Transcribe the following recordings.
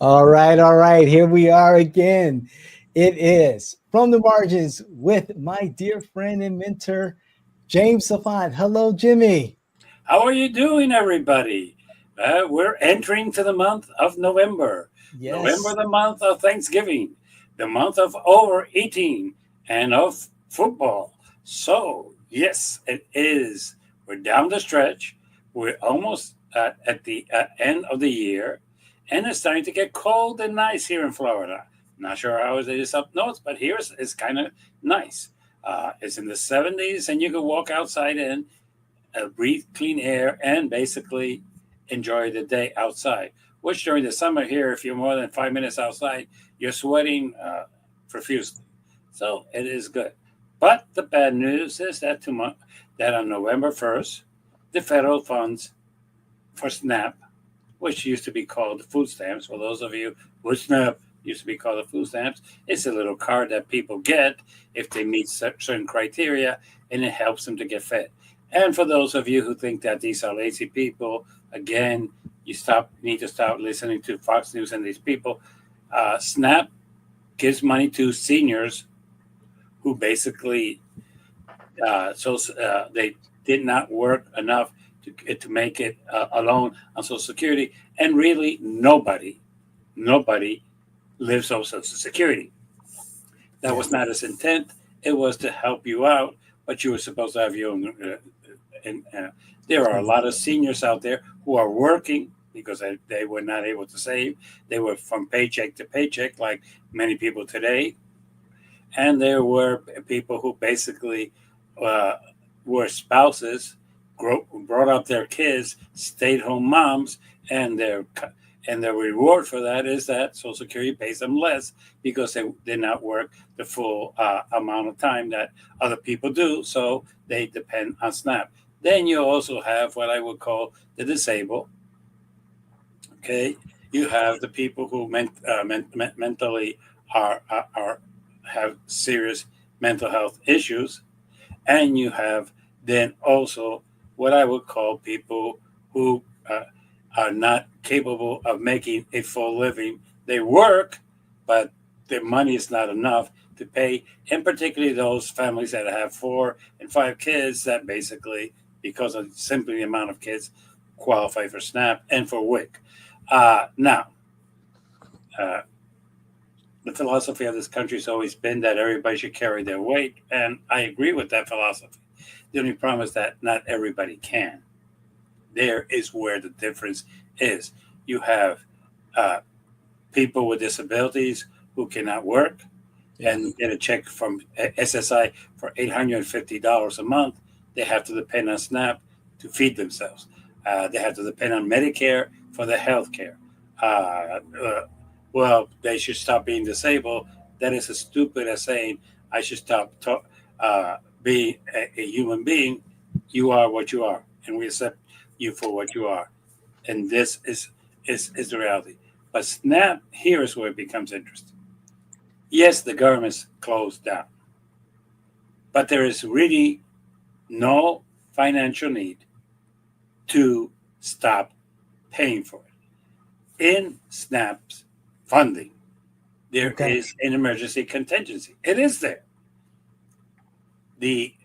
All right. Here we are again. It is From the Margins with my dear friend and mentor, James Safan. Hello, Jimmy. How are you doing, everybody? We're entering to the month of November. November, Yes. the month of Thanksgiving, the month of overeating and of football. So, yes, it is. We're down the stretch. We're almost at the end of the year, and it's starting to get cold and nice here in Florida. Not sure how it is up north, but here it's kind of nice. It's in the 70s, and you can walk outside and breathe clean air, and basically enjoy the day outside. Which during the summer here, if you're more than 5 minutes outside, you're sweating profusely. So it is good. But the bad news is that on November 1st, the federal funds for SNAP, which used to be called the food stamps, for those of you who SNAP used to be called the food stamps, it's a little card that people get if they meet certain criteria, and it helps them to get fed. And for those of you who think that these are lazy people, again, need to stop listening to Fox News and these people. SNAP gives money to seniors who basically they did not work enough to make it alone on Social Security, and really nobody lives off Social Security. That Yeah. was not his intent. It was to help you out, but you were supposed to have your own. And there are a lot of seniors out there who are working because they were not able to save. They were from paycheck to paycheck, like many people today. And there were people who basically uh, were spouses, brought up their kids, stayed-home moms, and their reward for that is that Social Security pays them less because they did not work the full amount of time that other people do, so they depend on SNAP. Then you also have what I would call the disabled. Okay, you have the people who mentally are have serious mental health issues, and you have then also what I would call people who are not capable of making a full living. They work, but their money is not enough to pay, and particularly those families that have 4 and 5 kids that basically, because of simply the amount of kids, qualify for SNAP and for WIC. Now, uh, the philosophy of this country has always been that everybody should carry their weight, and I agree with that philosophy. The only problem is that not everybody can. There is where the difference is. You have uh, people with disabilities who cannot work Yeah. and get a check from SSI for $850 a month. They have to depend on SNAP to feed themselves. They have to depend on Medicare for their health care. Uh, uh, well, they should stop being disabled. That is as stupid as saying I should stop being a human being. You are what you are, and we accept you for what you are. And this is the reality. But SNAP, here is where it becomes interesting. Yes, the government's closed down, but there is really no financial need to stop paying for it. In SNAP's funding, there Okay. is an emergency contingency. It is there. The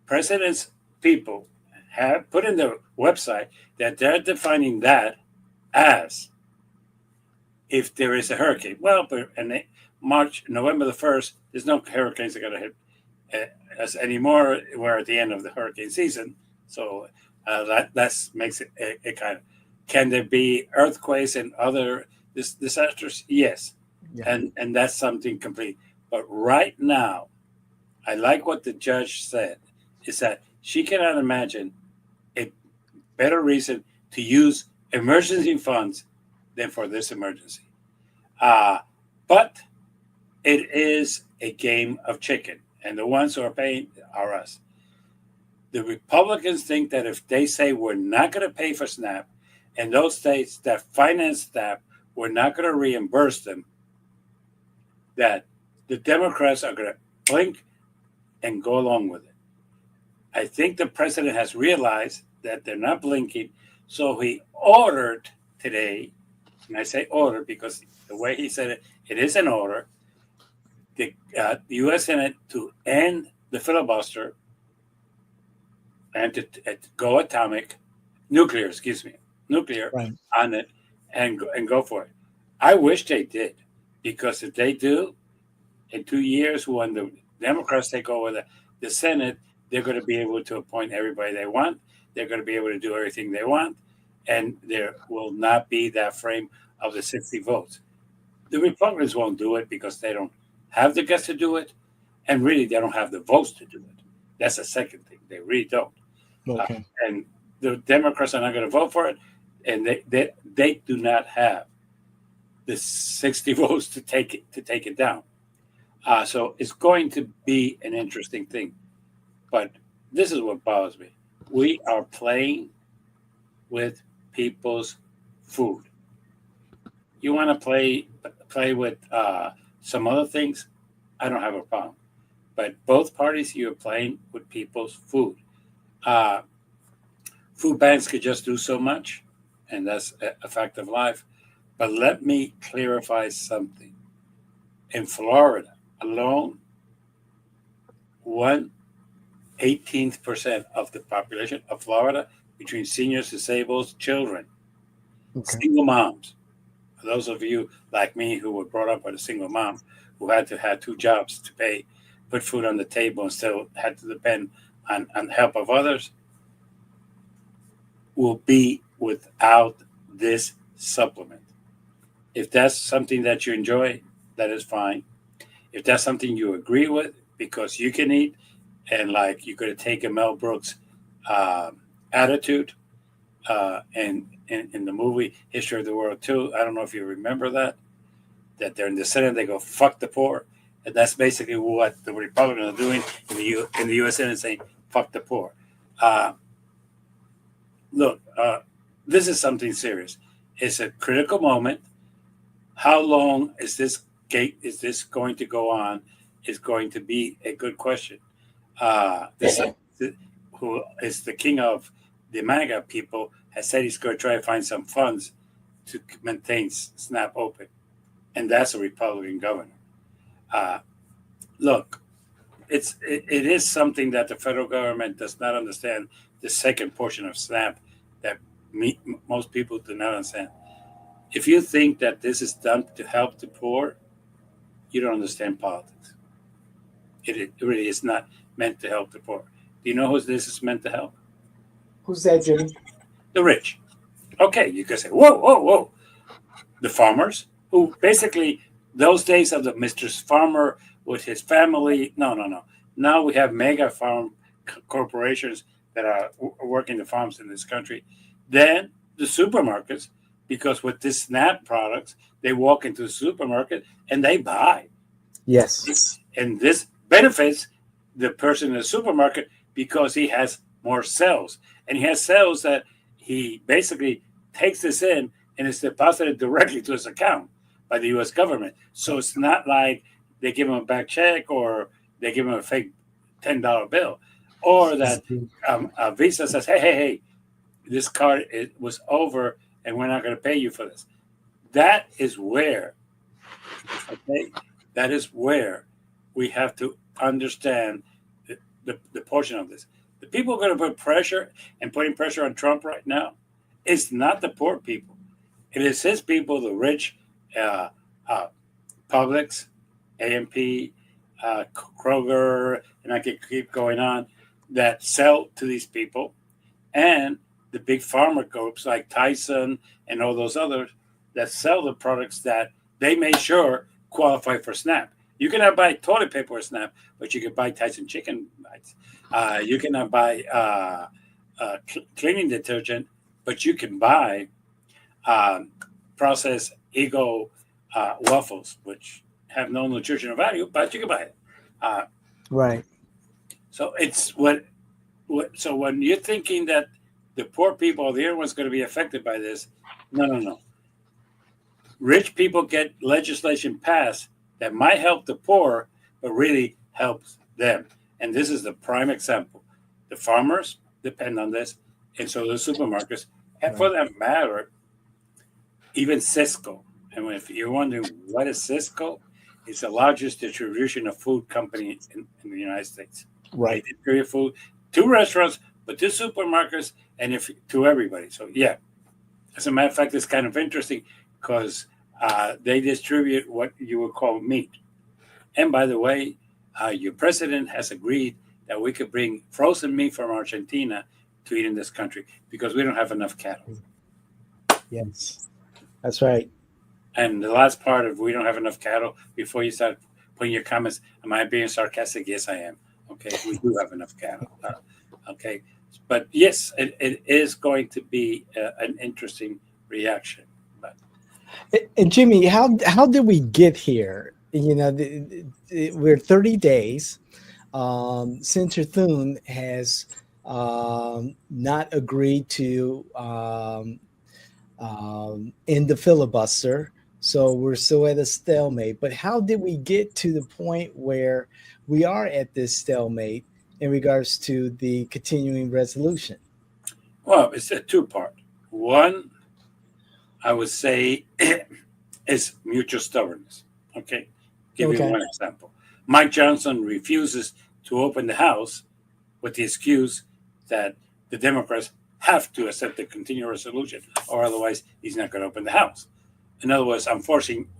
president's people have put in their website that they're defining that as if there is a hurricane. Well, but in November the 1st, there's no hurricanes that are going to hit us anymore. We're at the end of the hurricane season. So that makes it a kind of. Can there be earthquakes and other disasters? Yes. Yeah. And that's something complete. But right now, I like what the judge said is that she cannot imagine a better reason to use emergency funds than for this emergency. Uh, but it is a game of chicken, and the ones who are paying are us. The Republicans think that if they say we're not going to pay for SNAP, and those states that finance SNAP, we're not going to reimburse them, that the Democrats are going to blink and go along with it. I think the president has realized that they're not blinking, so he ordered today and I say order because the way he said it, it is an order. The U.S. Senate to end the filibuster and to go atomic, nuclear, excuse me, nuclear Right. on it, and go for it. I wish they did, because if they do, in 2 years, when the Democrats take over the Senate, they're going to be able to appoint everybody they want. They're going to be able to do everything they want, and there will not be that frame of the 60 votes. The Republicans won't do it because they don't have the guts to do it, and really they don't have the votes to do it. That's the second thing. They really don't. Uh, Okay. and the Democrats are not going to vote for it, and they do not have the 60 votes to take it down. So it's going to be an interesting thing. But this is what bothers me. We are playing with people's food. You want to play with some other things? I don't have a problem. But both parties, you're playing with people's food. Uh, Food banks could just do so much, and that's a fact of life. But let me clarify something. In Florida alone, 1/18% of the population of Florida, between seniors, disabled, children, Okay. single moms. For those of you like me who were brought up with a single mom who had to have two jobs to put food on the table and still had to depend on help of others, will be without this supplement. If that's something that you enjoy, that is fine. If that's something you agree with because you can eat, and like you could take a Mel Brooks attitude and in the movie History of the World 2, I don't know if you remember that they're in the Senate, they go, fuck the poor. And that's basically what the Republicans are doing in the U.S. Senate, saying, fuck the poor. Uh, Look, this is something serious. It's a critical moment. How long is this going to go on? Is going to be a good question. This who is the king of the MAGA people has said he's going to try to find some funds to maintain SNAP open, and that's a Republican governor. Uh, Look, it is something that the federal government does not understand. The second portion of SNAP that most people do not understand. If you think that this is done to help the poor, you don't understand politics. It really is not meant to help the poor. Do you know who this is meant to help? Who's that, Jimmy? The rich. Okay, you can say, whoa, whoa, whoa. The farmers, who basically, those days of the Mr. Farmer with his family, no, no, no. Now we have mega farm corporations that are working the farms in this country. Then the supermarkets, because with this SNAP products, they walk into the supermarket and they buy. Yes. And this benefits the person in the supermarket because he has more sales. And he has sales that he basically takes this in and it's deposited directly to his account by the U.S. government. So it's not like they give him a back check or they give him a fake $10 bill, or that Visa says, hey, hey, hey, this card it was over and we're not going to pay you for this. That is where, okay, that is where we have to understand the portion of this. The people who are going to put pressure and putting pressure on Trump right now is not the poor people. It is his people, the rich, uh, uh, Publix, AMP, Kroger, and I could keep going on, that sell to these people, and the big pharma groups like Tyson and all those others that sell the products that they made sure qualify for SNAP. You cannot buy toilet paper with SNAP, but you can buy Tyson chicken bites. You cannot buy cleaning detergent, but you can buy um, processed Ego waffles, which have no nutritional value, but you can buy it. Uh, Right. so it's what. So when you're thinking that the poor people are the only ones going to be affected by this, no, no, no. Rich people get legislation passed that might help the poor, but really helps them. And this is the prime example. The farmers depend on this, and so the supermarkets. And for Right. that matter, even Cisco. And if you're wondering what is Cisco, it's the largest distribution of food company in the United States. They Right. distribute food to restaurants, but to supermarkets and if to everybody. So yeah, as a matter of fact, it's kind of interesting because they distribute what you would call meat. And by the way, your president has agreed that we could bring frozen meat from Argentina to eat in this country because we don't have enough cattle. Yes, that's right. And the last part of we don't have enough cattle, before you start putting your comments, am I being sarcastic? Yes, I am. Okay, we do have enough cattle. Okay, but yes, it is going to be an interesting reaction. But And Jimmy, how did we get here? We're 30 days. Senator Thune has not agreed to end the filibuster. So we're still at a stalemate. But how did we get to the point where we are at this stalemate in regards to the continuing resolution? well, it's a two part. One, I would say, is mutual stubbornness. Okay, give you Okay. one example. Mike Johnson refuses to open the House with the excuse that the Democrats have to accept the continuing resolution, or otherwise he's not going to open the House. In other words,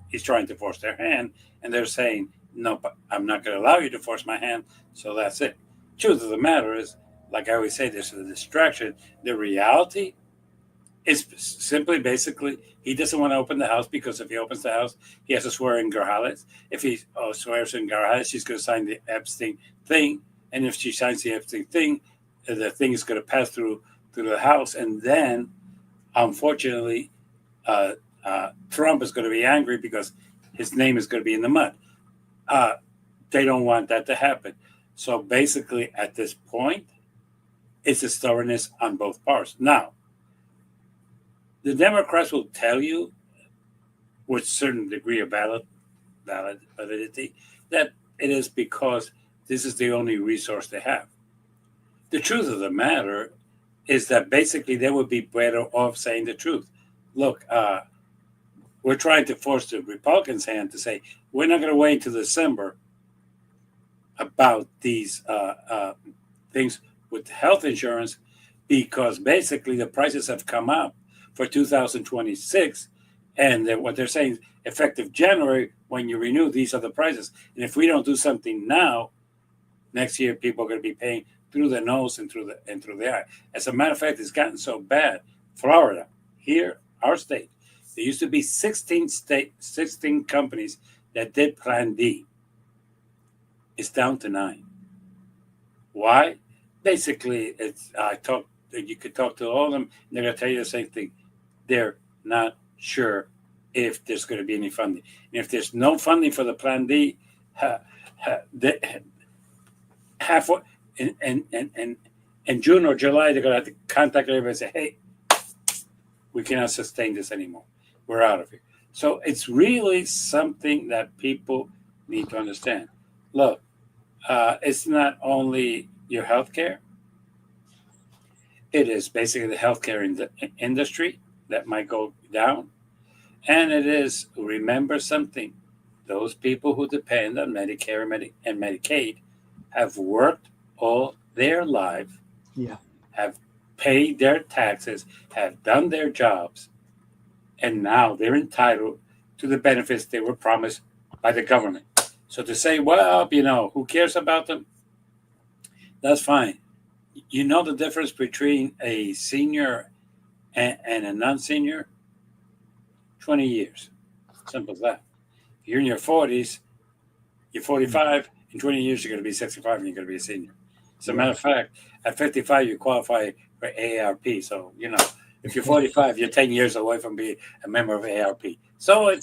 he's trying to force their hand, and they're saying, no, but I'm not going to allow you to force my hand, so that's it. Truth of the matter is, like I always say, there's a distraction. The reality is simply, basically, he doesn't want to open the House because if he opens the House, he has to swear in Garjales. If he swears in Garjales, she's going to sign the Epstein thing, and if she signs the Epstein thing, the thing is going to pass through the House, and then, unfortunately, uh, Trump is going to be angry because his name is going to be in the mud. Uh, they don't want that to happen. So basically, at this point, it's a stubbornness on both parts. Now, the Democrats will tell you with certain degree of validity that it is because this is the only resource they have. The truth of the matter is that basically they would be better off saying the truth. Look, we're trying to force the Republicans' hand to say we're not going to wait until December about these things with health insurance because basically the prices have come up for 2026, and what they're saying is effective January when you renew, these are the prices. And if we don't do something now, next year people are going to be paying through the nose and through the eye. As a matter of fact, it's gotten so bad. Florida, here, our state, there used to be 16 companies that did Plan D. It's down to 9. Why? Basically, you could talk to all of them, and they're going to tell you the same thing. They're not sure if there's going to be any funding. And if there's no funding for the Plan D, half in June or July, they're going to have to contact everybody and say, hey, we cannot sustain this anymore. We're out of here. So it's really something that people need to understand. Look, it's not only your healthcare, it is basically the healthcare industry that might go down. And it is, remember something, those people who depend on Medicare and Medicaid have worked all their life, Yeah. have paid their taxes, have done their jobs, and now they're entitled to the benefits they were promised by the government. So to say, well, who cares about them? That's fine. You know the difference between a senior and a non senior? 20 years. Simple as that. If you're in your 40s, you're 45, in 20 years, you're going to be 65 and you're going to be a senior. As a matter Yeah. of fact, at 55, you qualify for AARP. So, if you're 45, you're 10 years away from being a member of AARP. So it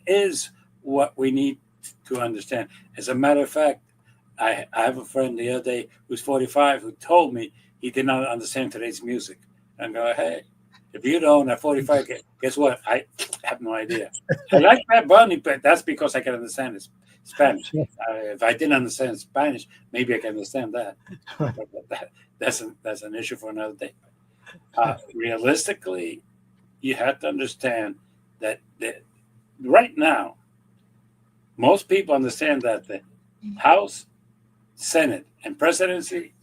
is what we need to understand. As a matter of fact, I have a friend the other day who's 45 who told me he did not understand today's music. And I go, hey, if you don't at 45, guess what? I have no idea. I like Bad Bunny, but that's because I can understand Spanish. If I didn't understand Spanish, maybe I can understand that. But that's an issue for another day. Realistically, you have to understand that right now, most people understand that the House, Senate, and presidency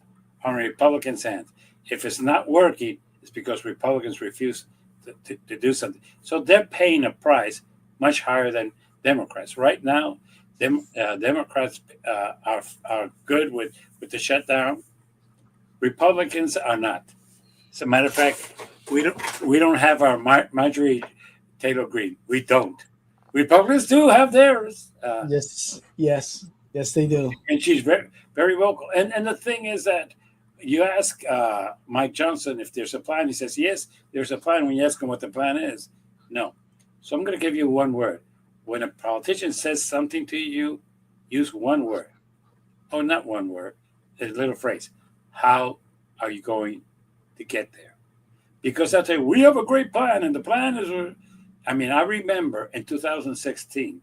are in Republicans' hands. If it's not working, it's because Republicans refuse to do something. So they're paying a price much higher than Democrats. Right now, Democrats are good with the shutdown. Republicans are not. As a matter of fact, we don't have our Marjorie Taylor Greene. We don't. Republicans do have theirs, Yes, yes, yes, they do. and she's very vocal. And the thing is that you ask Mike Johnson if there's a plan. He says yes, there's a plan. When you ask him what the plan is, no. So I'm going to give you one word. When a politician says something to you, use one word. Oh, not one word. A little phrase. How are you going to get there? Because they'll say we have a great plan, and the plan is. I mean, I remember in 2016,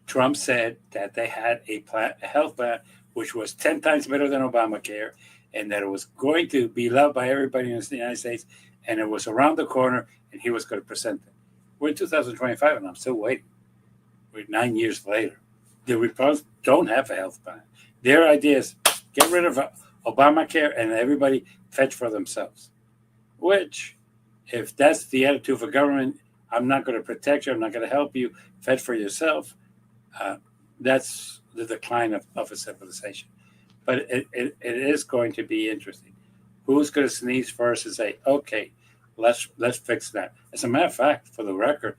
Trump said that they had a health plan, which was 10 times better than Obamacare, and that it was going to be loved by everybody in the United States, and it was around the corner, and he was going to present it. We're in 2025, and I'm still waiting. We're 9 years later. The Republicans don't have a health plan. Their idea is get rid of Obamacare and everybody fetch for themselves. Which, if that's the attitude of a government, I'm not going to protect you, I'm not going to help you, fetch for yourself. Uh, that's the decline of a civilization. But it is going to be interesting. Who's going to sneeze first and say, okay, let's fix that? As a matter of fact, for the record,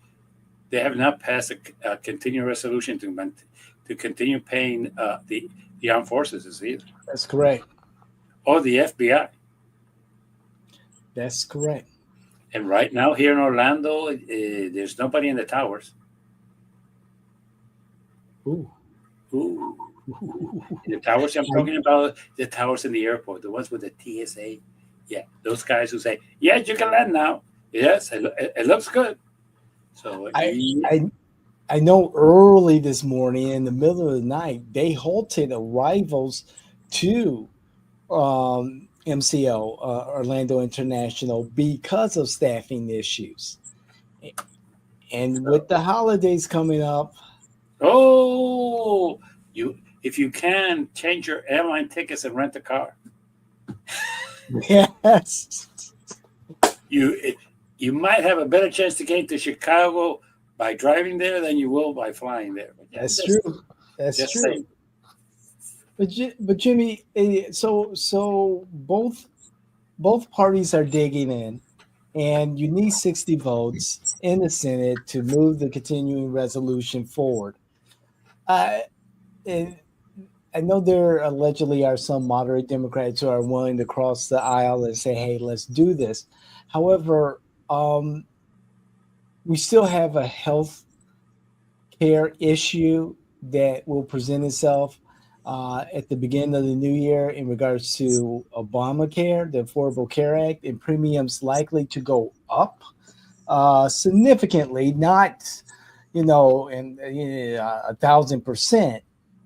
they have not passed a continuing resolution to continue paying the armed forces either, That's correct. or the FBI. That's correct. And right now here in Orlando, there's nobody in the towers. Ooh. Ooh. The towers I'm talking about, the towers in the airport, the ones with the TSA. Yeah, those guys who say, yes, you can land now. Yes, it looks good. So, I, yeah. I know early this morning in the middle of the night, they halted arrivals to MCO, Orlando International, because of staffing issues. And with the holidays coming up, Oh, if you can, change your airline tickets and rent a car. yes, You you might have a better chance to get to Chicago by driving there than you will by flying there. But yeah, that's true. That's just true. saying. But Jimmy, so both parties are digging in, and you need 60 votes in the Senate to move the continuing resolution forward. Uh, and I know there allegedly are some moderate Democrats who are willing to cross the aisle and say, "Hey, let's do this." However, um, we still have a health care issue that will present itself at the beginning of the new year in regards to Obamacare, the Affordable Care Act, and premiums likely to go up significantly, not in 1,000%,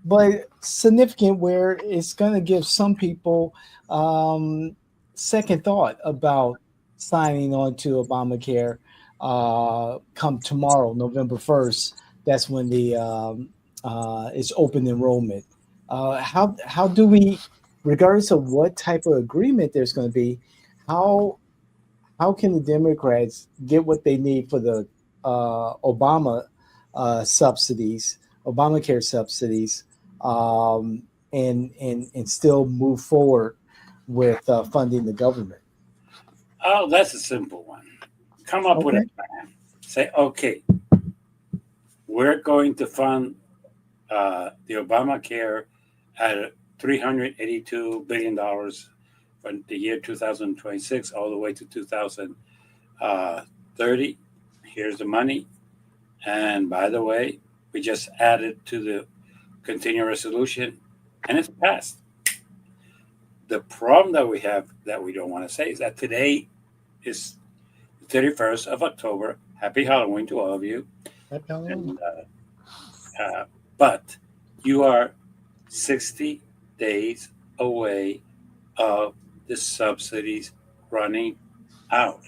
but significant where it's going to give some people second thought about signing on to Obamacare come tomorrow, November 1st. That's when the it's open enrollment. How do we, regardless of what type of agreement there's going to be, how how can the Democrats get what they need for the Obama subsidies, Obamacare subsidies, and still move forward with funding the government? Oh, that's a simple one. Come up with a Okay. plan. Say, okay, we're going to fund the Obamacare at $382 billion from the year 2026 all the way to 2030. Here's the money. And by the way, we just added to the continuing resolution, and it's passed. The problem that we have that we don't want to say is that today is the 31st of October. Happy Halloween to all of you. Happy Halloween. And but you are 60 days away of the subsidies running out.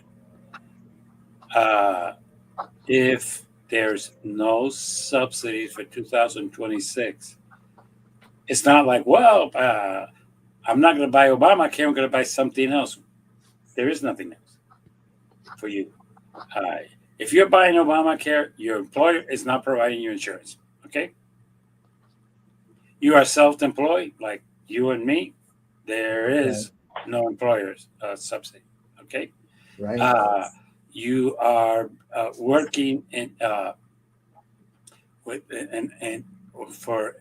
Uh, if there's no subsidies for 2026, it's not like, well, I'm not going to buy Obamacare. I'm going to buy something else. There is nothing else for you. Uh, if you're buying Obamacare, your employer is not providing you insurance. Okay, you are self-employed, like you and me. There Right. is no employer's subsidy. Okay, Right. uh, you are working in with and for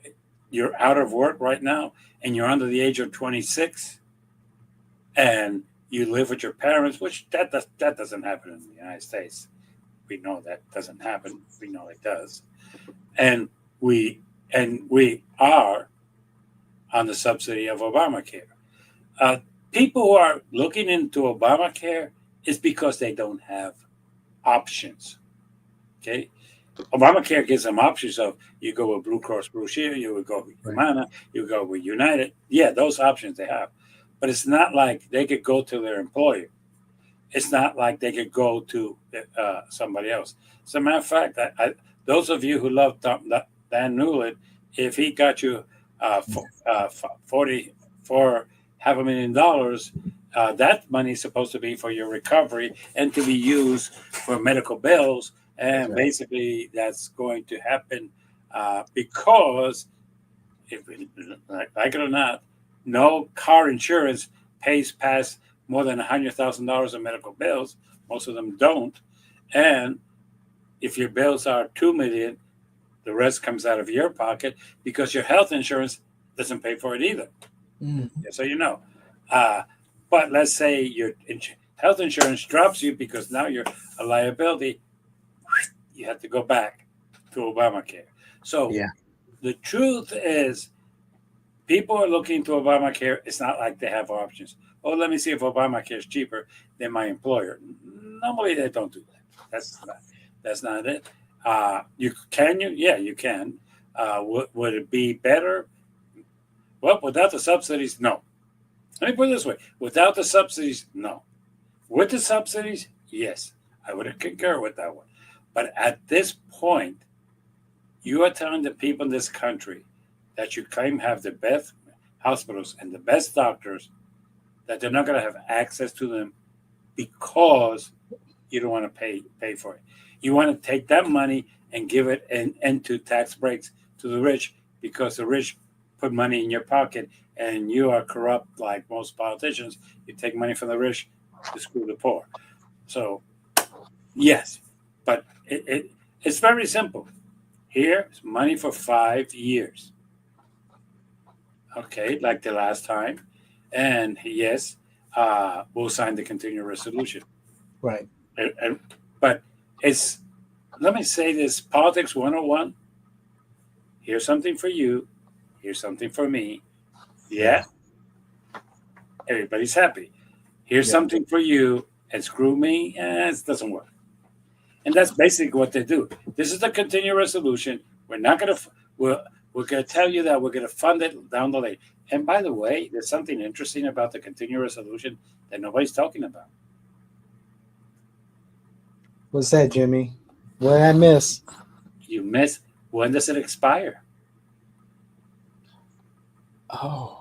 you're out of work right now, and you're under the age of 26, and you live with your parents, which that doesn't happen in the United States. We know that doesn't happen. We know it does, and we we are on the subsidy of Obamacare. Uh, People who are looking into Obamacare is because they don't have options. Okay, Obamacare gives them options of you go with Blue Cross Blue Shield, you would go with Right. Humana, you go with United. Yeah, those options they have, but it's not like they could go to their employer. It's not like they could go to somebody else. As a matter of fact, those of you who love Dan Newland, if he got you 40 for $500,000, that money is supposed to be for your recovery and to be used for medical bills. That's And right. basically, that's going to happen because if like it or not, no car insurance pays past more than $100,000 in medical bills. Most of them don't, and if your bills are 2 million, the rest comes out of your pocket because your health insurance doesn't pay for it either. Mm. So you know. Uh, but let's say your health insurance drops you because now you're a liability. You have to go back to Obamacare. So Yeah. the truth is, people are looking to Obamacare. It's not like they have options. Oh, let me see if Obamacare is cheaper than my employer. Normally, they don't do that. That's not it. You? Yeah, you can. Would it be better? Well, without the subsidies, no. Let me put it this way: without the subsidies, no. With the subsidies, yes. I would concur with that one. But at this point, you are telling the people in this country that you claim have the best hospitals and the best doctors that they're not going to have access to them because you don't want to pay for it. You want to take that money and give it into tax breaks to the rich because the rich put money in your pocket and you are corrupt like most politicians. You take money from the rich to screw the poor. So yes, but it's very simple. Here's money for 5 years. Okay, like the last time. And yes, we'll sign the continuing resolution. Right. And but it's, let me say this, politics 101. Here's something for you. Here's something for me. Yeah. Yeah, everybody's happy. Here's Yeah. something for you, and screw me. It doesn't work. And that's basically what they do. This is the continuing resolution. We're not going to, we're going to tell you that we're going to fund it down the lane. And by the way, there's something interesting about the continuing resolution that nobody's talking about. What's that, Jimmy? What did I miss? You miss, when does it expire? Oh.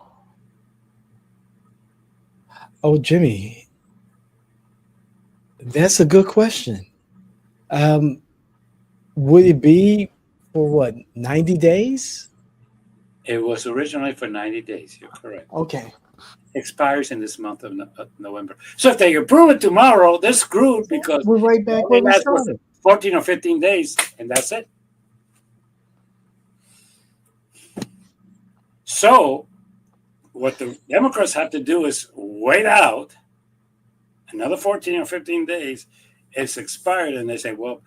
Oh, Jimmy, that's a good question. Um, would it be for what, 90 days? It was originally for 90 days. You're correct. Okay. Expires in this month of November. So if they approve it tomorrow, they're screwed because We're right it back only where we lasts for started. 14 or 15 days, and that's it. So what the Democrats have to do is wait out another 14 or 15 days. It's expired, and they say, well,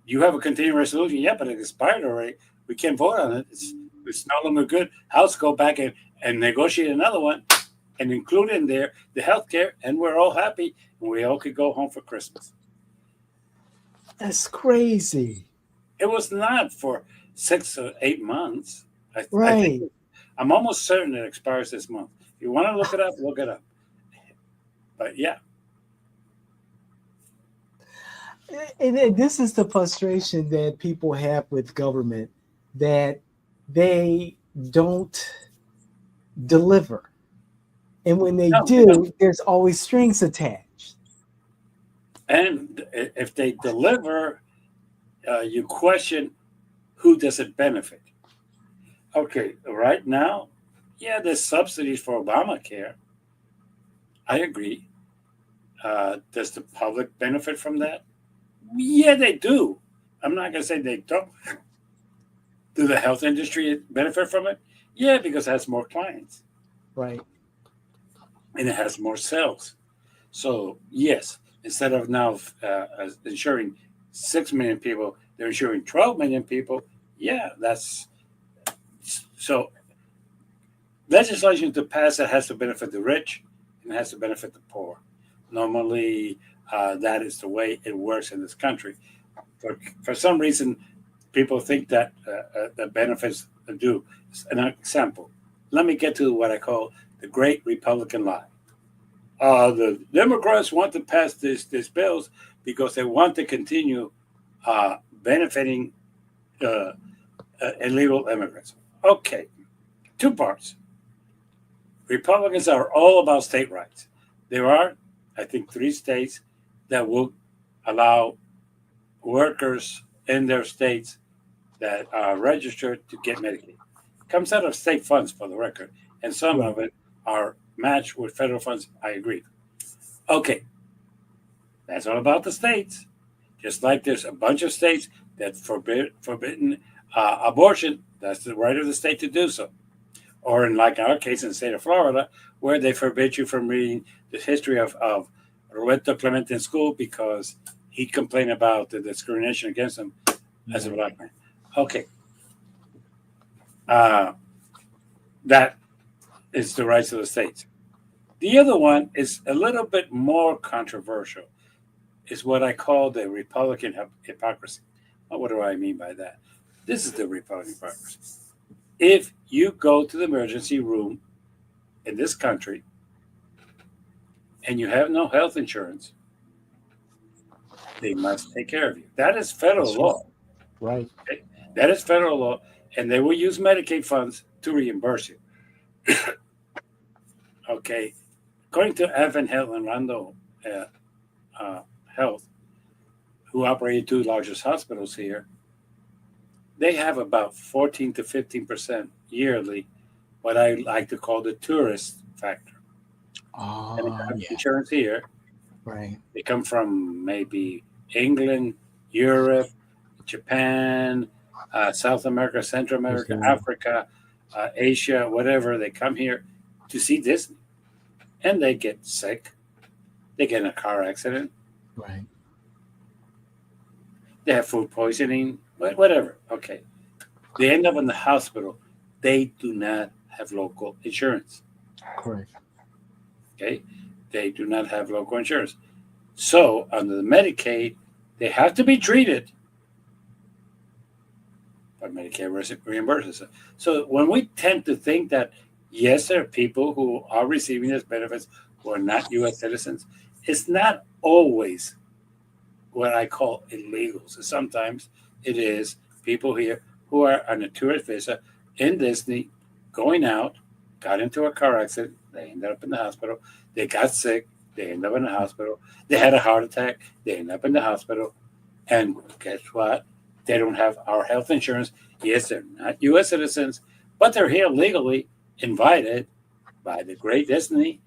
you have a continuing resolution. Yeah, but it expired already. We can't vote on it. It's no longer good. House go back and negotiate another one and include in there the health care, and we're all happy, and we all could go home for Christmas. That's crazy. It was not for 6 or 8 months. I think Right. I'm almost certain it expires this month. If you want to look it up, look it up. But yeah, And this is the frustration that people have with government, that they don't deliver. And when they No, they don't. do, there's always strings attached. And if they deliver, you question who does it benefit. Okay, right now, yeah, there's subsidies for Obamacare. I agree. Does the public benefit from that? Yeah, they do. I'm not going to say they don't. Do the health industry benefit from it? Yeah, because it has more clients Right. and it has more sales. So, yes, instead of now insuring 6 million people, they're insuring 12 million people. Yeah, that's so. Legislation to pass that has to benefit the rich and has to benefit the poor. Normally, that is the way it works in this country. For some reason, people think that the benefits do. An example. Let me get to what I call the great Republican lie. The Democrats want to pass these bills because they want to continue benefiting uh, illegal immigrants. Okay, two parts. Republicans are all about state rights. There are, I think, 3 states that will allow workers in their states that are registered to get Medicaid. Comes out of state funds, for the record, and some Right. of it are matched with federal funds. I agree. Okay, that's all about the states. Just like there's a bunch of states that forbidden abortion, that's the right of the state to do so. Or in like our case in the state of Florida, where they forbid you from reading the history of Roberto Clemente in school because he complained about the discrimination against him as a Right. black man. Okay, uh, that is the rights of the states. The other one is a little bit more controversial. Is what I call the Republican hypocrisy. Well, what do I mean by that? This is the Republican hypocrisy. If you go to the emergency room in this country and you have no health insurance, they must take care of you. That is federal That's right. law. Right. Okay? That is federal law, and they will use Medicaid funds to reimburse you. Okay, according to Evan Health and Randall uh, Health, who operate two largest hospitals here, they have about 14 to 15% yearly, what I like to call the tourist factor. And they Oh, have yeah. insurance here. Right. They come from maybe England, Europe, Japan, South America, Central America, Brazil. Africa, Asia, whatever. They come here to see Disney, and they get sick. They get in a car accident. Right. They have food poisoning, whatever. Okay. They end up in the hospital. They do not have local insurance. Correct. Okay. They do not have local insurance. So, under the Medicaid, they have to be treated, but Medicare reimburses it. So, when we tend to think that, yes, there are people who are receiving these benefits who are not U.S. citizens, it's not always what I call illegals. Sometimes it is people here who are on a tourist visa in Disney, going out, got into a car accident, they ended up in the hospital, they got sick, they ended up in the hospital, they had a heart attack, they ended up in the hospital, and guess what? They don't have our health insurance. Yes, they're not U.S. citizens, but they're here legally, invited by the great Disney,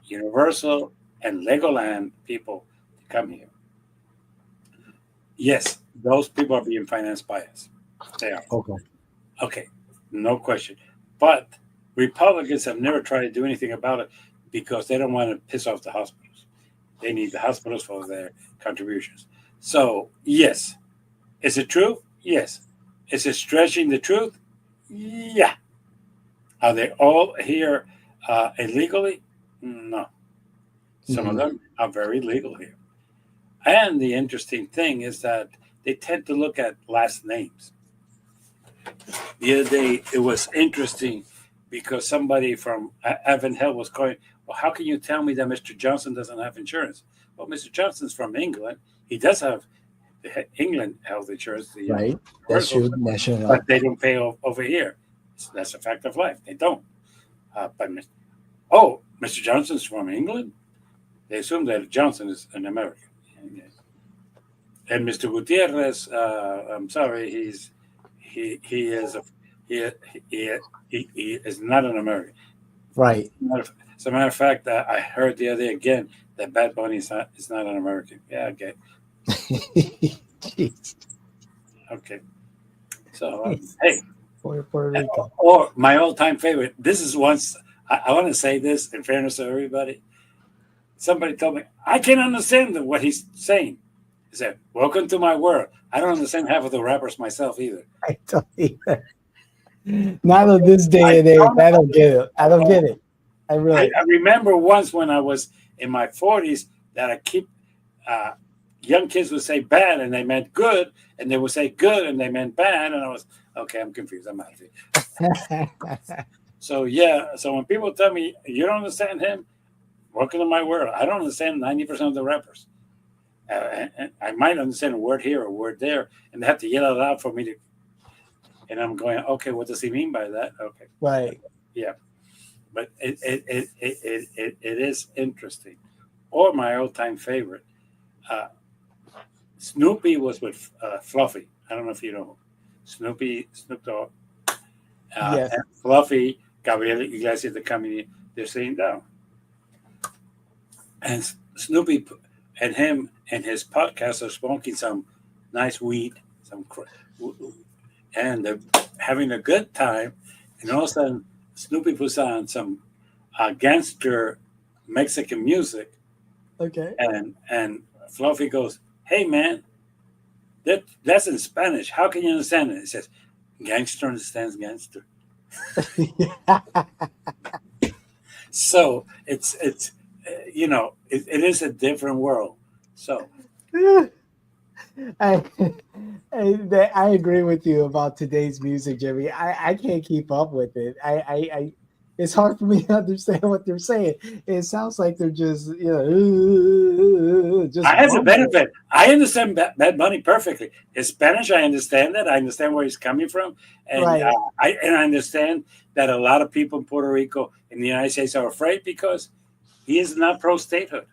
Universal, and Legoland people to come here. Yes, those people are being financed by us. They are. Okay. Okay, no question. But Republicans have never tried to do anything about it because they don't want to piss off the hospitals. They need the hospitals for their contributions. So, yes. Is it true? Yes. Is it stretching the truth? Yeah. Are they all here illegally? No. Some of Hmm. them are very legal here. And the interesting thing is that they tend to look at last names. The other day, it was interesting because somebody from Evan Hill was going, well, how can you tell me that Mr. Johnson doesn't have insurance? Well, Mr. Johnson's from England. He does have England health insurance, Right. That's universal, true. National but health. they don't pay over here. So that's a fact of life. They don't. But oh, Mr. Johnson's from England. They assume that Johnson is an American. And Mr. Gutierrez, I'm sorry, he is a he he, he is not an American. Right. As a matter of fact, I heard the other day again that Bad Bunny is not an American. Yeah, okay, Jeez. okay. So hey, Puerto Rico. or my all-time favorite. This is once I want to say this in fairness to everybody. Somebody told me I can't understand what he's saying. He said, "Welcome to my world." I don't understand half of the rappers myself either. I don't either. Not of this I day and age. don't I don't get it. I don't get it. I I really. remember once when I was in my 40s that I keep uh, young kids would say bad and they meant good, and they would say good and they meant bad, and I was okay. I'm confused. I'm out of it. So yeah. So when people tell me you don't understand him, welcome to my world. I don't understand 90% of the rappers. And I might understand a word here, a word there, and they have to yell it out for me to. And I'm going, okay, what does he mean by that? Okay, Right. yeah. But it is interesting. Or my all time favorite, uh, Snoopy was with Fluffy. I don't know if you know Snoop Dogg, Yes. and Fluffy, Gabriel Iglesias, the comedian. They're sitting down, and Snoopy and him and his podcast are smoking some nice weed, and they're having a good time. And all of a sudden, Snoopy puts on some gangster Mexican music, Okay. and Fluffy goes, "Hey man, that's in Spanish. How can you understand it?" It says, "Gangster understands gangster." So it's it is a different world. So I, I agree with you about today's music, Jimmy. I can't keep up with it. It's hard for me to understand what they're saying. It sounds like they're just just I have the mumbling. benefit. I understand Bad Bunny perfectly. His Spanish, I understand that. I understand where he's coming from, and Right. I understand that a lot of people in Puerto Rico in the United States are afraid because he is not pro statehood.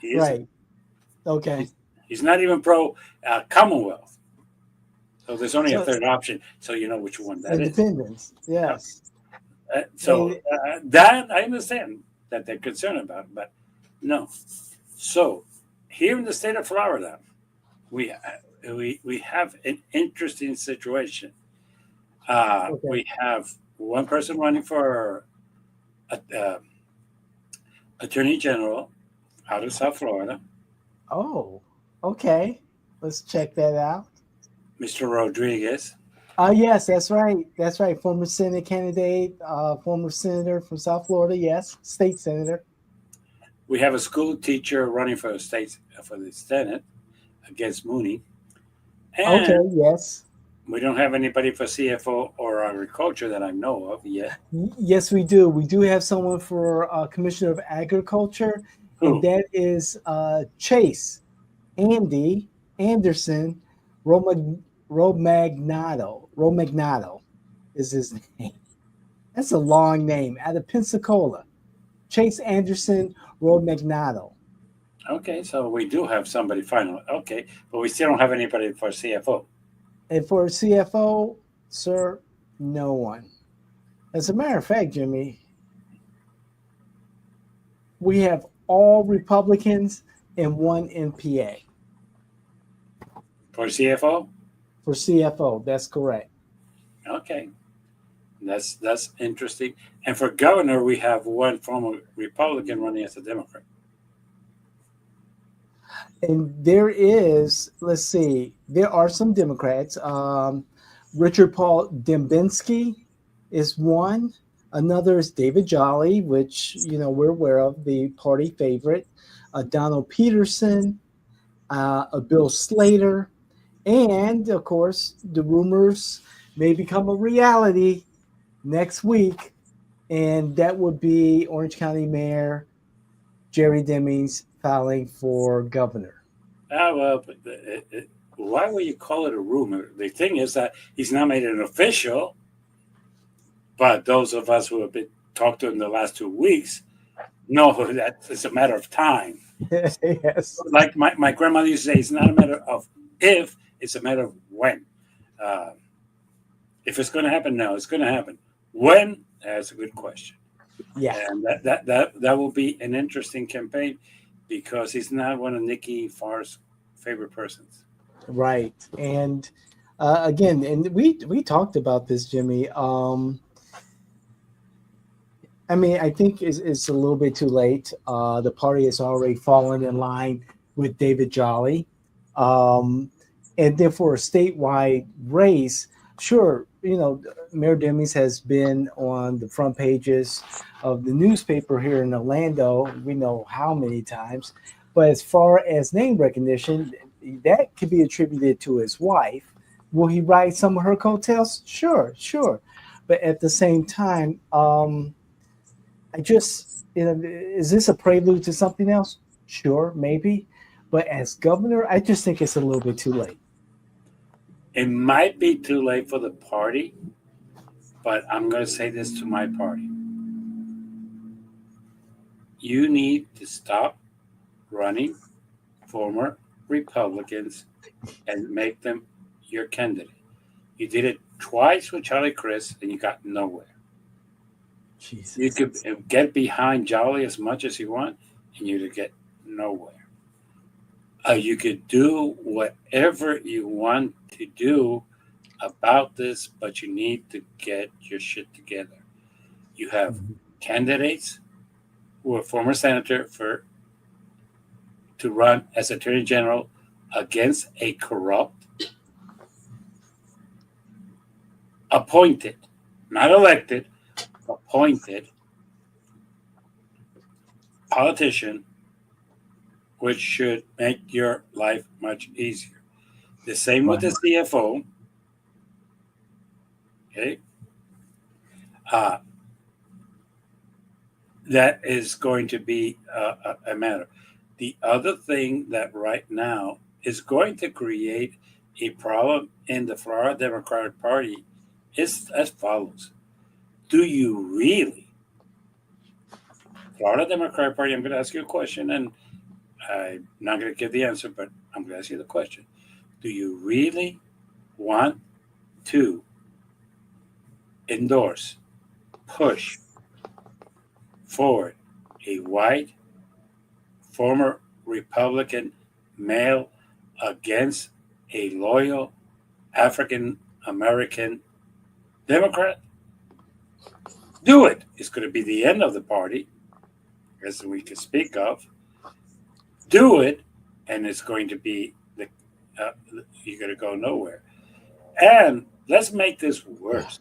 He isn't. Right. Okay. He's, he's not even pro Commonwealth. So there's only a So third option. So you know which one that is. independence. Okay. Yes. So And that I understand that they're concerned about, but no. So here in the state of Florida, we we have an interesting situation. okay. We have one person running for uh, attorney general out of South Florida, Oh, okay. Let's check that out. Mr. Rodriguez. Oh, yes, that's right. That's right. Former Senate candidate, former senator from South Florida. Yes, state senator. We have a school teacher running for the Senate against Mooney, Okay. and Yes. we don't have anybody for CFO or agriculture that I know of yet. Yes, we do. We do have someone for Commissioner of Agriculture, and Who? that is Chase Andy Anderson Romag- Romagnato. Romagnato is his name. That's a long name. Out of Pensacola. Chase Anderson Romagnato. Okay, so we do have somebody final. Okay, but we still don't have anybody for CFO. And for CFO, sir, no one. As a matter of fact, Jimmy, we have all Republicans and one MPA For CFO? for CFO. That's correct. Okay, that's interesting. And for governor, we have one former Republican running as a Democrat. And there is, let's see, there are some Democrats. Richard Paul Dembinski is one. Another is David Jolly, which we're aware of, the party favorite. Donald Peterson, Bill Slater, and of course, the rumors may become a reality next week, and that would be Orange County Mayor Jerry Demings filing for governor. Ah, well, why would you call it a rumor? The thing is that he's not made it official, but those of us who have been talked to in the last 2 weeks know that it's a matter of time. Yes. Like my grandmother used to say, it's not a matter of if, it's a matter of when. Uh, if it's going to happen, no, it's going to happen. When? That's a good question. Yeah. And that will be an interesting campaign because he's not one of Nikki Farr's favorite persons. Right. And again, and we talked about this, Jimmy. I mean, I think it's a little bit too late. The party has already fallen in line with David Jolly. Um, and then for a statewide race, sure, Mayor Demings has been on the front pages of the newspaper here in Orlando. We know how many times. But as far as name recognition, that could be attributed to his wife. Will he ride some of her coattails? Sure, sure. But at the same time, I just, is this a prelude to something else? Sure, maybe. But as governor, I just think it's a little bit too late. It might be too late for the party, but I'm going to say this to my party. You need to stop running former Republicans and make them your candidate. You did it twice with Charlie Crist and you got nowhere. You Jesus. could get behind Jolly as much as you want and you'd get nowhere. You could do whatever you want to do about this, but you need to get your shit together. You have Mhm. candidates who are former senator for to run as attorney general against a corrupt, appointed, not elected, appointed politician, which should make your life much easier. The same with the Right. CFO. Okay, uh, that is going to be a matter. The other thing that right now is going to create a problem in the Florida Democratic Party is as follows. Do you really, Florida Democratic Party, I'm going to ask you a question and I'm not going to give the answer, but I'm going to ask you the question. Do you really want to endorse, push forward a white former Republican male against a loyal African American Democrat? Do it. It's going to be the end of the party, as we can speak of. Do it, and it's going to be uh, you're going to go nowhere. And let's make this worse.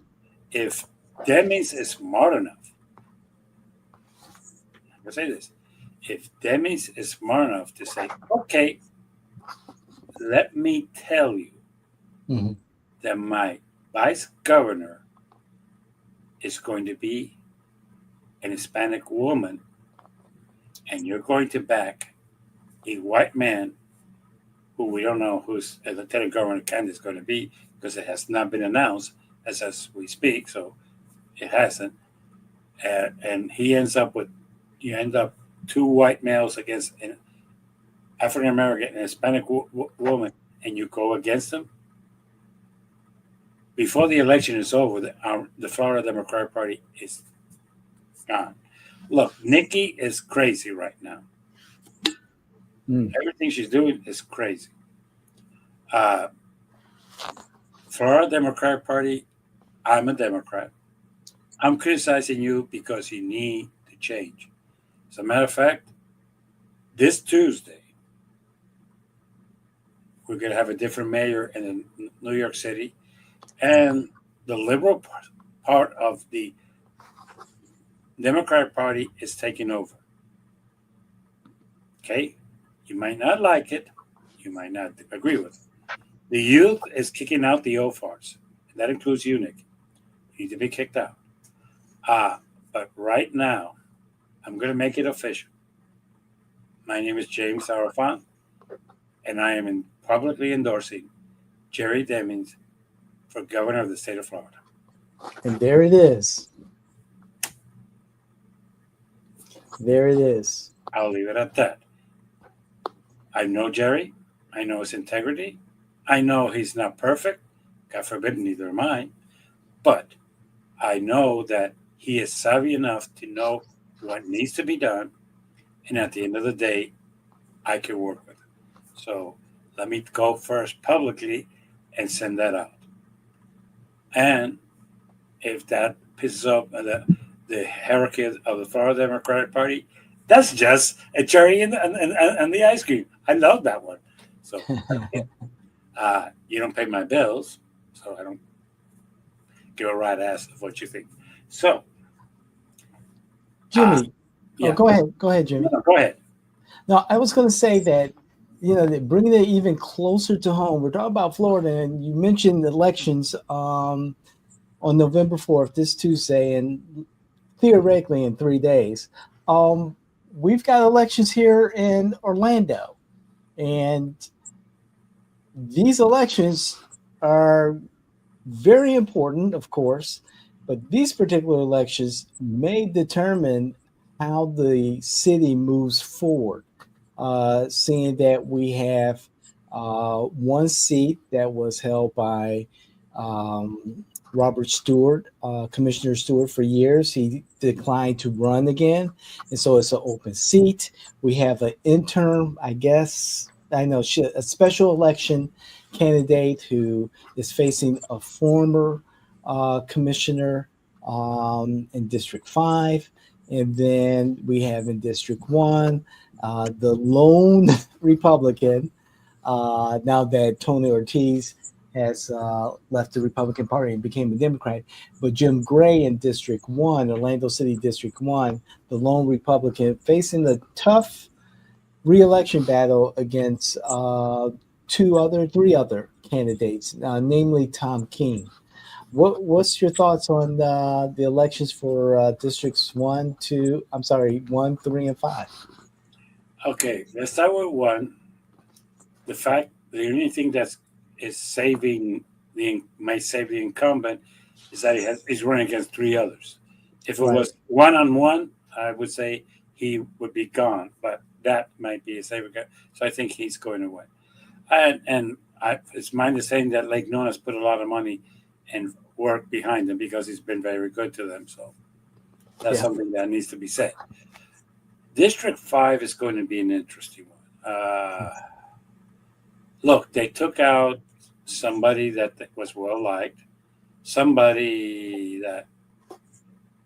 If Demings is smart enough, I'm going to say this. If Demings is smart enough to say, okay, let me tell you Mhm. that my vice governor is going to be an Hispanic woman, and you're going to back a white man who we don't know who's a lieutenant governor candidate is going to be because it has not been announced as we speak, so it hasn't. And he ends up with you end up two white males against an African American and Hispanic woman, and you go against them before the election is over. The Florida Democratic Party is gone. Look, Nikki is crazy right now. Mm. Everything she's doing is crazy. Uh, Florida Democratic Party, I'm a Democrat. I'm criticizing you because you need to change. As a matter of fact, this Tuesday, we're going to have a different mayor in New York City, and the liberal part of the Democratic Party is taking over. Okay? You might not like it, you might not agree with it. The youth is kicking out the old farts. That includes you, Nick. You need to be kicked out. But right now, I'm going to make it official. My name is James Arafat, and I am in publicly endorsing Jerry Demings for governor of the state of Florida. And there it is. There it is. I'll leave it at that. I know Jerry. I know his integrity. I know he's not perfect. God forbid, neither am I. But I know that he is savvy enough to know what needs to be done. And at the end of the day, I can work with it. So let me go first publicly and send that out. And if that pisses off the hierarchy of the Florida Democratic Party, that's just a cherry in the ice cream. I love that one. So you don't pay my bills, so I don't give a right ass of what you think. So, Jimmy. yeah. Go ahead. Go ahead, Jimmy. No, go ahead. No, I was going to say that, that bringing it even closer to home, we're talking about Florida, and you mentioned elections on November 4th, this Tuesday, and theoretically in 3 days. We've got elections here in Orlando, and these elections are very important, of course, but these particular elections may determine how the city moves forward. Seeing that we have one seat that was held by Robert Stewart, Commissioner Stewart, for years. He declined to run again, and so it's an open seat. We have an interim, I guess, a special election candidate who is facing a former commissioner in District 5. And then we have in District 1 the lone Republican, now that Tony Ortiz has left the Republican Party and became a Democrat. But Jim Gray in District 1, Orlando City District 1, the lone Republican, facing a tough re-election battle against three other candidates, namely Tom King. What's your thoughts on the elections for districts 1, 3, and 5? Okay, let's start with 1. The fact, the only thing is saving might save the incumbent is that he's running against 3 others. If it was 1-on-1, I would say he would be gone, but that might be a safer guy. So I think he's going away. It's my understanding that Lake Nona's put a lot of money and work behind him because he's been very good to them. So that's something that needs to be said. District 5 is going to be an interesting one. Look, they took out somebody that was well liked, somebody that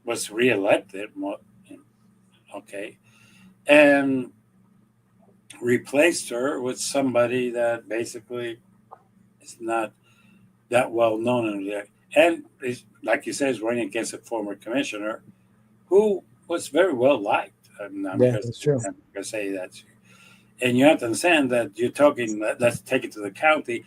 was reelected, okay, and replaced her with somebody that basically is not that well known and is, like you said, is running against a former commissioner who was very well liked. That's true. I'm going to say that. And you have to understand that you're talking, let's take it to the county.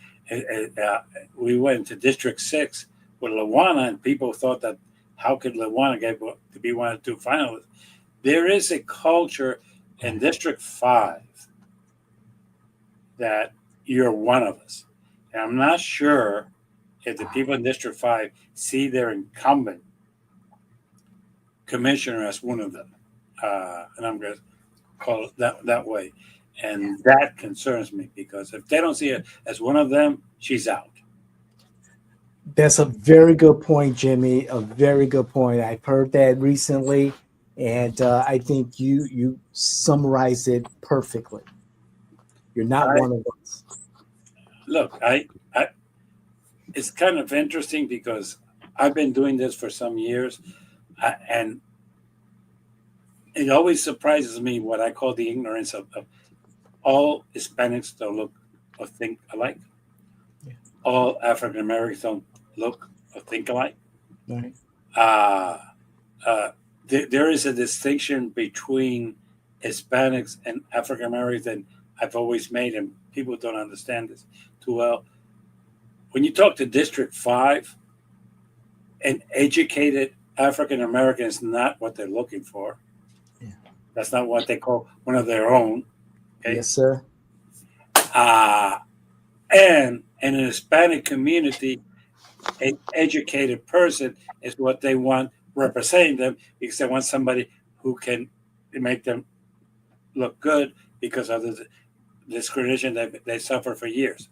We went to District 6 with Lawana, and people thought that how could Lawana get to be one of the 2 finalists? There is a culture in District 5 that you're one of us. And I'm not sure if the people in District 5 see their incumbent commissioner as one of them. And I'm going to call it that way. And that concerns me because if they don't see it as one of them, she's out. That's a very good point, Jimmy. A very good point. I've heard that recently, and I think you summarized it perfectly. You're not one of us. Look, it's kind of interesting because I've been doing this for some years, and it always surprises me what I call the ignorance of all Hispanics don't look or think alike. Yeah. All African Americans don't look or think alike. Right. There is a distinction between Hispanics and African Americans that I've always made, and people don't understand this too well. When you talk to District 5, an educated African American is not what they're looking for. Yeah. That's not what they call one of their own. Okay? Yes, sir. And in an Hispanic community, an educated person is what they want representing them because they want somebody who can make them look good because of the discrimination that they suffer for years.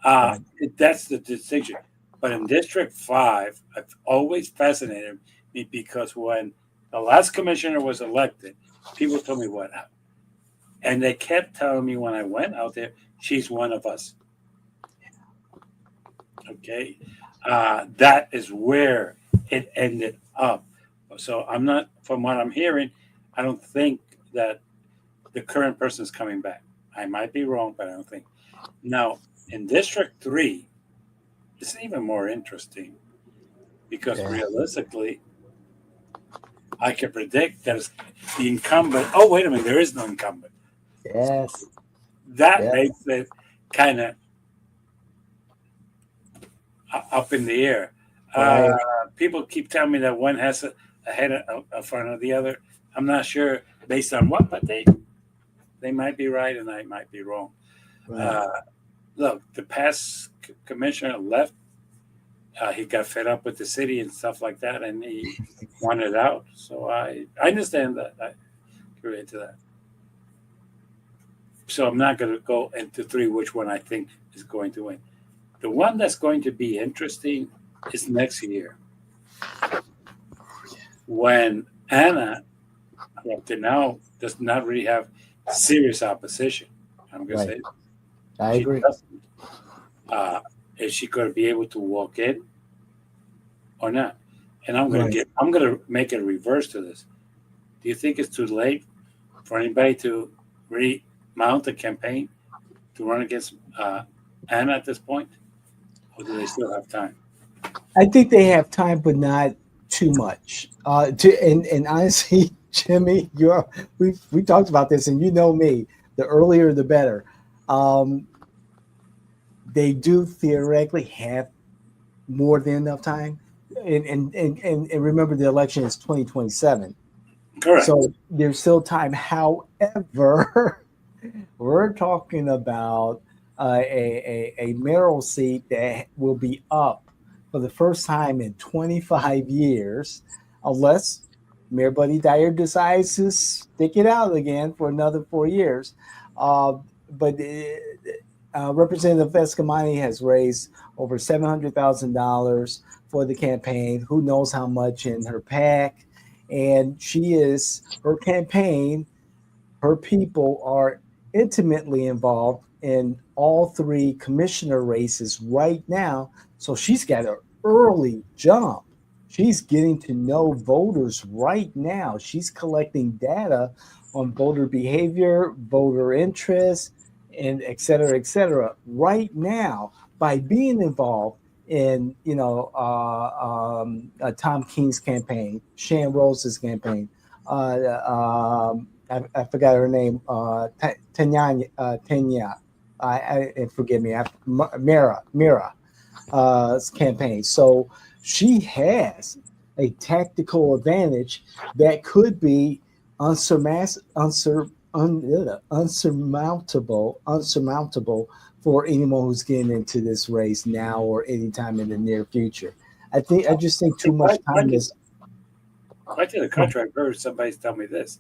Right. That's the distinction. But in District 5, it's always fascinated me because when the last commissioner was elected, people told me what, and they kept telling me when I went out there, she's one of us. Okay. That is where it ended up. So I'm not, from what I'm hearing, I don't think that the current person is coming back. I might be wrong, but I don't think. Now, in District 3, it's even more interesting because Yeah. realistically, I can predict that it's the incumbent. Oh, wait a minute, there is no incumbent. Yes. That Yeah. makes it kind of up in the air. Uh, Right. People keep telling me that one has a head in front of the other. I'm not sure based on what, but they might be right and I might be wrong. Right. Uh, Look, the past commissioner left. He got fed up with the city and stuff like that, and he wanted out. So I understand that. I agree to that. So I'm not going to go into three which one I think is going to win. The one that's going to be interesting is next year when Anna, who up to now does not really have serious opposition. I'm going to Right. say I she agree. doesn't. Uh, is she going to be able to walk in or not? And Right. I'm going to make a reverse to this. Do you think it's too late for anybody to remount a campaign to run against Anna at this point, or do they still have time? I think they have time, but not too much. And honestly, Jimmy, we talked about this, and you know me. The earlier, the better. Um, they do theoretically have more than enough time, and remember the election is 2027, Correct. so there's still time. However, we're talking about a mayoral seat that will be up for the first time in 25 years, unless Mayor Buddy Dyer decides to stick it out again for another 4 years. But Representative Escamani has raised over $700,000 for the campaign. Who knows how much in her PAC? And her campaign, her people are intimately involved in all three commissioner races right now. So she's got an early jump. She's getting to know voters right now. She's collecting data on voter behavior, voter interest, and et cetera, right now by being involved in, Tom King's campaign, Shan Rose's campaign, I forgot her name, Tanya, forgive me, Mira's campaign. So she has a tactical advantage that could be unsurmountable for anyone who's getting into this race now or anytime in the near future. I just think too much time is. Quite to the contrary, I've heard somebody tell me this.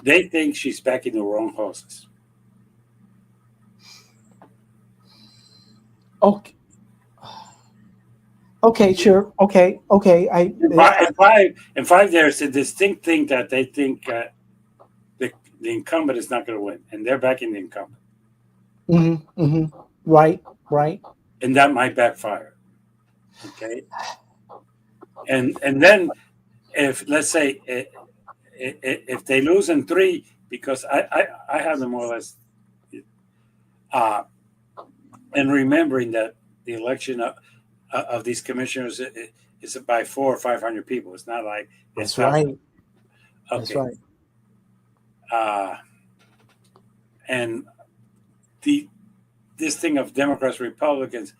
They think she's backing the wrong horses. Okay. Okay, sure. Okay, okay. And five, there's a distinct thing that they think the, the incumbent is not going to win, and they're backing the incumbent. Right, right. And that might backfire. Okay. And then if, let's say, if they lose in three, because I have them more or less, uh, and remembering that the election of these commissioners is by 400 or 500 people. It's not like it's That's thousands. right. That's Okay. right. Uh, and the this thing of Democrats, Republicans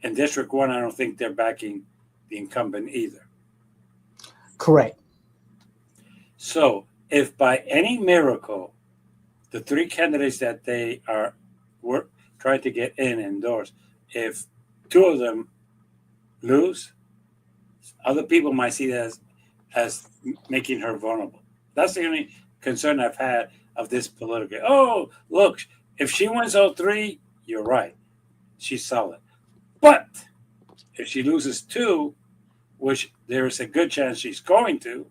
in District 1, I don't think they're backing the incumbent either. Correct. So if by any miracle the three candidates that they are try to get in indoors. If two of them lose, other people might see that as making her vulnerable. That's the only concern I've had of this political. Oh, look, if she wins all three, you're right. She's solid. But if she loses two, which there is a good chance she's going to,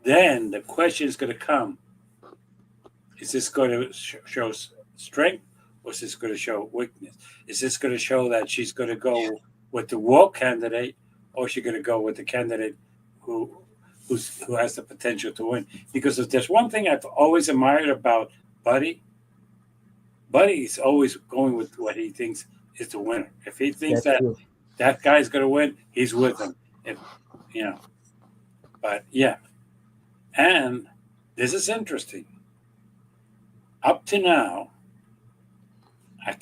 then the question is going to come: is this going to show strength, or is this going to show weakness? Is this going to show that she's going to go with the woke candidate, or is she going to go with the candidate who who has the potential to win? Because if there's one thing I've always admired about Buddy, Buddy is always going with what he thinks is the winner. If he thinks That's that true. that guy's going to win, he's with him. If you know, but yeah, and this is interesting. Up to now,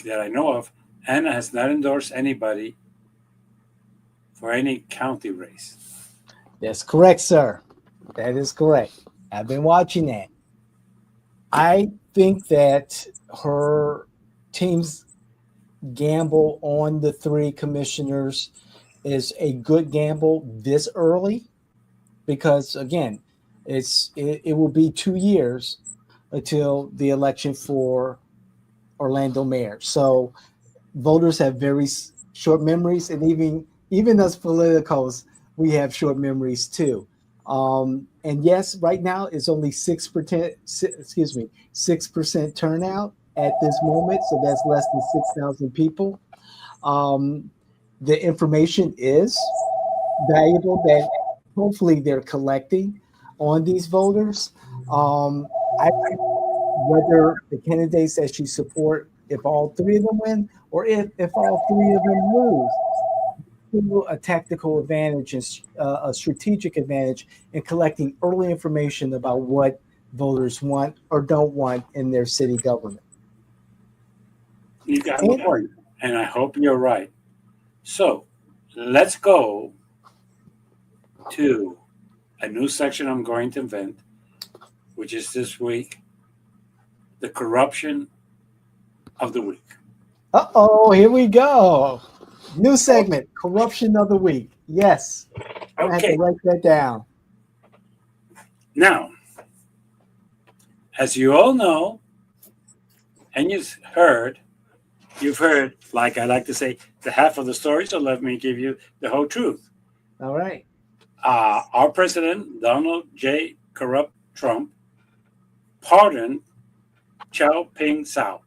that I know of, Anna has not endorsed anybody for any county race. That's correct, sir. That is correct. I've been watching that. I think that her team's gamble on the three commissioners is a good gamble this early because again, it will be 2 years until the election for Orlando mayor. So voters have very short memories, and even us politicals, we have short memories too. And yes, right now it's only 6%. Excuse me, 6% turnout at this moment, so that's less than 6,000 people. Um, the information is valuable that hopefully they're collecting on these voters. I whether the candidates that she support, if all three of them win, or if all three of them lose, a tactical advantage and a strategic advantage in collecting early information about what voters want or don't want in their city government. You got a And point, and I hope you're right. So let's go to a new section I'm going to invent, which is this week the corruption of the week. here we go. New segment, corruption of the week. Yes, I'm gonna have to Okay, write that down. now, as you all know, and you've heard, like I like to say, the half of the story, so let me give you the whole truth. All right. Our president, Donald J. Corrupt Trump, pardoned Chow Ping Sao.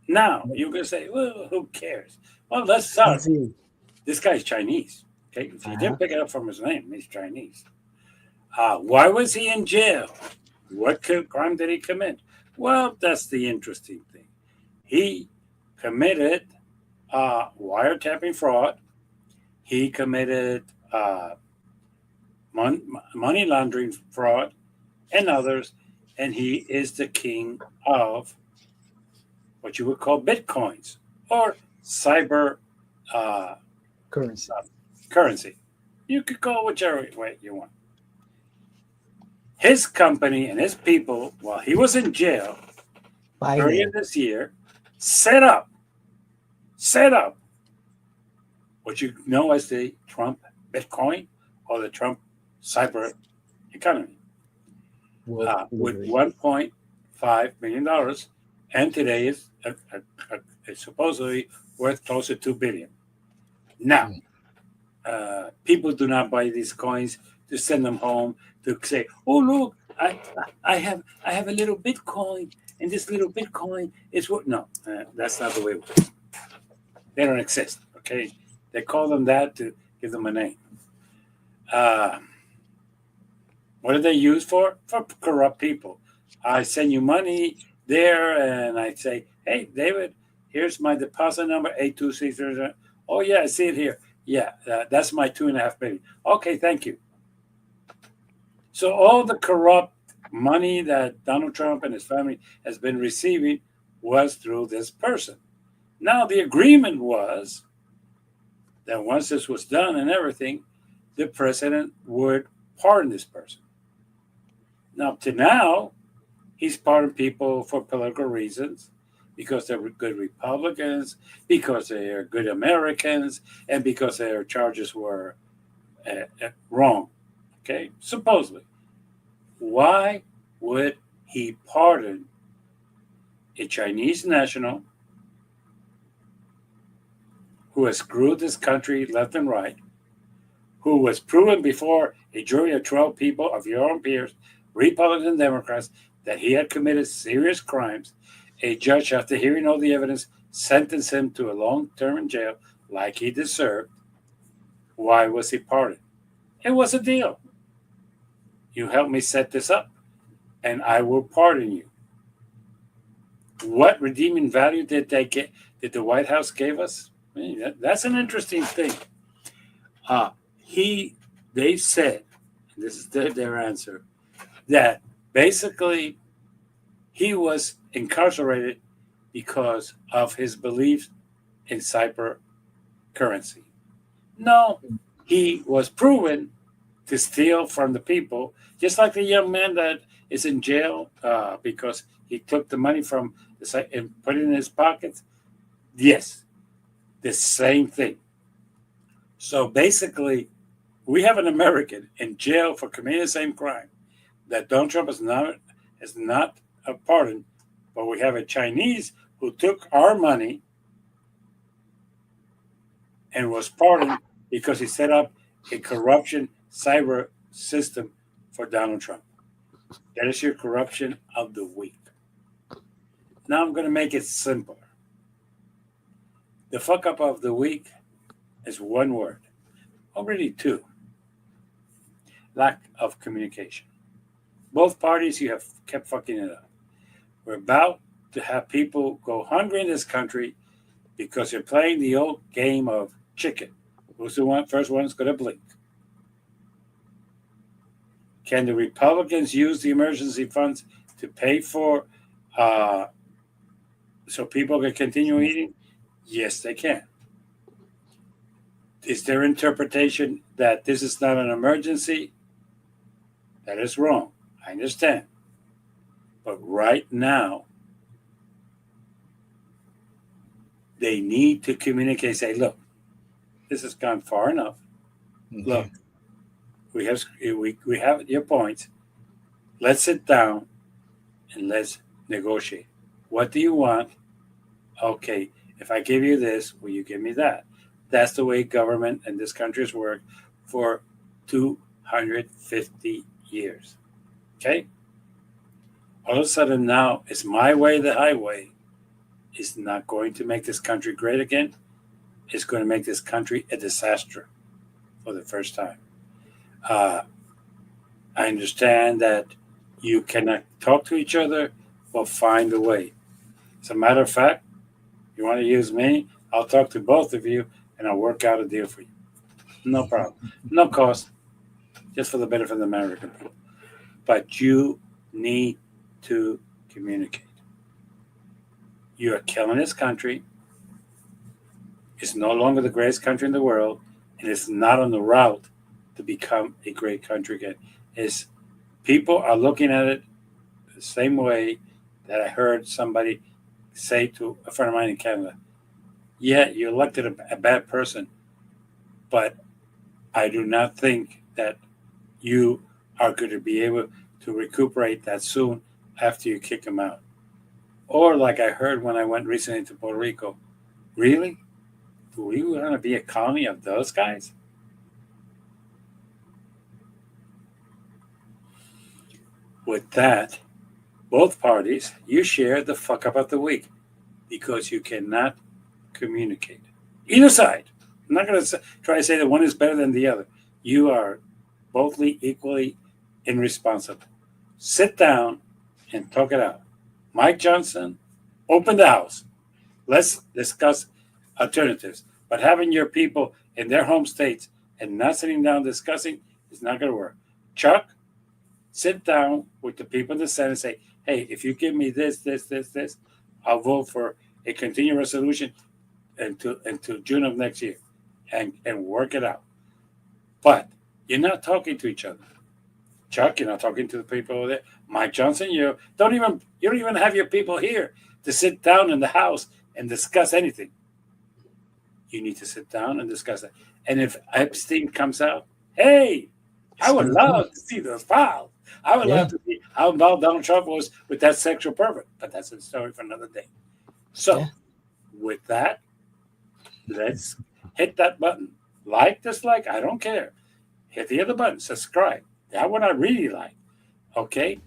Now, you're going to say, well, who cares? Well, let's start. Easy. This guy's Chinese. Okay, if you Uh-huh. didn't pick it up from his name, he's Chinese. Why was he in jail? What crime did he commit? Well, that's the interesting thing. He committed wiretapping fraud. He committed money laundering fraud and others, and he is the king of what you would call bitcoins or cyber uh, Currency. currency. You could call whichever way you want. His company and his people, while he was in jail earlier Binance. this year, set up what you know as the Trump Bitcoin or the Trump cyber economy with Literally. $1.5 million, and today it's supposedly worth close to $2 billion. Now, Mm. people do not buy these coins to send them home to say, "Oh look, I have a little Bitcoin, and this little Bitcoin is what." No, that's not the way it works. They don't exist. Okay, they call them that to give them a name. Uh, what are they used for? For corrupt people. I send you money there, and I say, "Hey, David, here's my deposit number 826." Oh yeah, I see it here. Yeah, that's my 2.5 billion. Okay, thank you. So all the corrupt money that Donald Trump and his family has been receiving was through this person. Now the agreement was that once this was done and everything, the president would pardon this person. Now, up to now, He's pardoning people for political reasons, because they're good Republicans, because they are good Americans, and because their charges were wrong. Okay, supposedly. Why would he pardon a Chinese national who has screwed this country left and right, who was proven before a jury of 12 people of your own peers, Republicans and Democrats, that he had committed serious crimes? A judge, after hearing all the evidence, sentenced him to a long term in jail like he deserved. Why was he pardoned? It was a deal. You helped me set this up, and I will pardon you. What redeeming value did they get? Did the White House give us? I mean, that's an interesting thing. Uh, he, they said, and this is their answer, that basically he was incarcerated because of his beliefs in cyber currency. No, he was proven to steal from the people, just like the young man that is in jail because he took the money from the site and put it in his pockets. Yes, the same thing. So basically, we have an American in jail for committing the same crime that Donald Trump is not pardoned, but we have a Chinese who took our money and was pardoned because he set up a corruption cyber system for Donald Trump. That is your corruption of the week. Now I'm going to make it simpler. The fuck up of the week is one word, already two: lack of communication. Both parties, you have kept fucking it up. We're about to have people go hungry in this country because they're playing the old game of chicken. Who's the first one that's going to blink? Can the Republicans use the emergency funds to pay for so people can continue eating? Yes, they can. Is their interpretation that this is not an emergency? That is wrong. I understand. But right now, they need to communicate, say, look, this has gone far enough. Mhm. Look, we have your points. Let's sit down and let's negotiate. What do you want? Okay, if I give you this, will you give me that? That's the way government in this country has worked for 250 years. Okay? All of a sudden now, it's my way, the highway. Is not going to make this country great again. It's going to make this country a disaster for the first time. Uh, I understand that you cannot talk to each other, but find a way. As a matter of fact, you want to use me, I'll talk to both of you and I'll work out a deal for you. No problem. No cost, just for the benefit of the American people. But you need to communicate. You are killing this country. It's no longer the greatest country in the world, and it's not on the route to become a great country again. It's people are looking at it the same way that I heard somebody say to a friend of mine in Canada. Yeah, you elected a bad person, but I do not think that you are going to be able to recuperate that soon after you kick him out. Or like I heard when I went recently to Puerto Rico, really? Do we want to be a colony of those guys? With that, both parties, you share the fuck up of the week because you cannot communicate. Either side. I'm not going to try to say that one is better than the other. You are both equally irresponsible. Sit down and talk it out. Mike Johnson, open the house. Let's discuss alternatives. But having your people in their home states and not sitting down discussing is not going to work. Chuck, sit down with the people in the Senate and say, hey, if you give me this, I'll vote for a continuing resolution until June of next year and work it out. But you're not talking to each other. Chuck, talking to the people over there. Mike Johnson, you don't even have your people here to sit down in the house and discuss anything. You need to sit down and discuss it. And if Epstein comes out, hey, I would love to see those files. I would love to see how involved Donald Trump was with that sexual pervert. But that's a story for another day. So, with that, let's hit that button. Like, dislike, I don't care. Hit the other button, subscribe. That one I really like. Okay?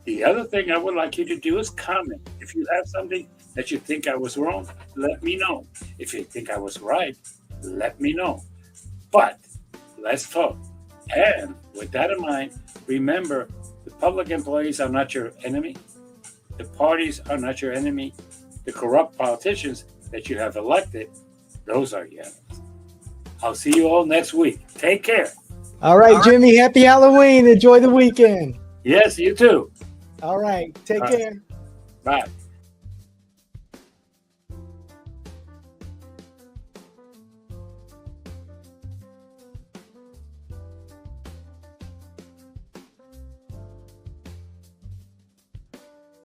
The other thing I would like you to do is comment. If you have something that you think I was wrong, let me know. If you think I was right, let me know. But let's talk. And with that in mind, remember, the public employees are not your enemy. The parties are not your enemy. The corrupt politicians that you have elected, those are your enemies. I'll see you all next week. Take care. All right, Jimmy. Happy Halloween. Enjoy the weekend. Yes, you too. All right. Take care. Bye.